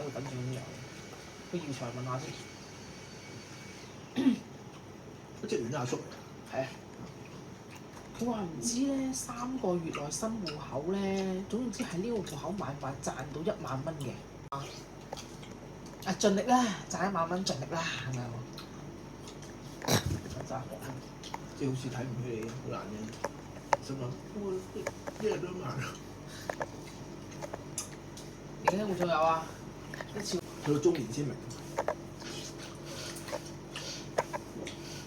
度等住咁樣。佢耀才問下先。個職員阿叔係啊。佢話唔知咧3個月內新戶口咧，總之喺呢個戶口買賣賺到1萬蚊嘅。啊，盡力啦，賺1萬蚊盡力啦咁樣。我揸貨。即係好似睇唔起你，好難嘅。心諗，一日都難。而家會仲有啊？一次。去到中年先明。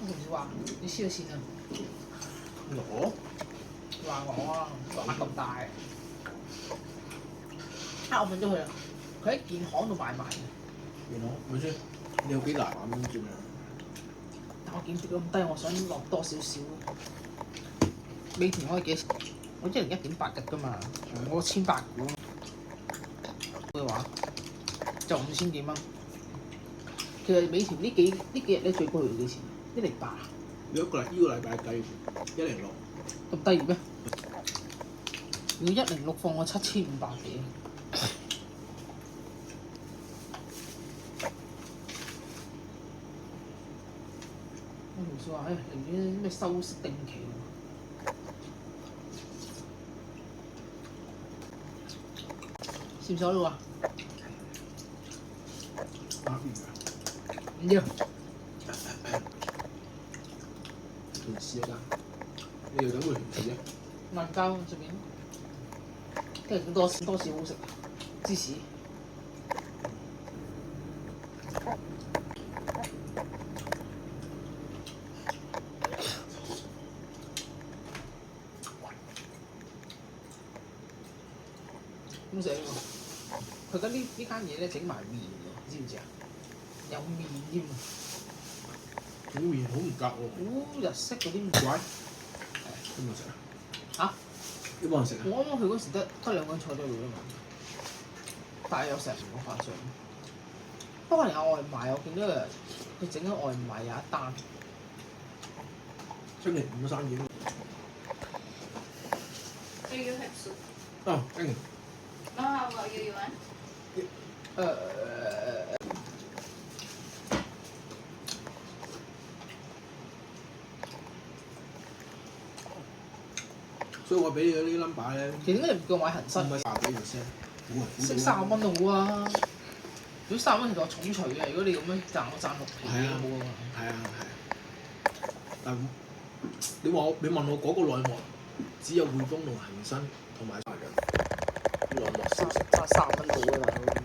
我同事話：你黐咗線啊！我話我啊，話咁大。我問咗佢啦，佢喺建行度買賣嘅。建行咪先？你有幾大咁算啊？但我見跌咁低，我想落多少少。美團可以幾？我1年1.8日㗎嘛，我1800股嘅話就5000幾蚊。其實美團呢幾日咧最高係幾錢？108。你呢個禮拜計106。咁低咩？如果106放我7500幾。我同事話：寧願咩收息定期喎。試唔試我呢個啊？唔要。同事啊，你又等佢同事啫？萬交隨便，跟住多士好食，芝士。咁食喎，佢而家呢間嘢咧整埋麵喎，知唔知啊？有麵添啊！整麵好唔夾喎。好日式嗰啲麵。喂，邊個食啊？嚇？有冇人食啊？我啱啱去嗰時得2個人坐咗喺度啫嘛，但係有成個飯上。不過連有外賣，我見到佢整緊外賣有一單。星期5生意。Do you have soup? 哦，thank you。No, how about you? You want? 所以我俾你嗰啲 number 咧，其實點解你唔叫我買恒生？唔係30幾%，食30蚊都好啊！如果30蚊其實我重除嘅，如果你咁樣賺，我賺6皮都冇啊嘛。係啊。但你問我嗰個內幕，只有匯豐同恒生同埋內幕消息。賺3蚊到啊大佬。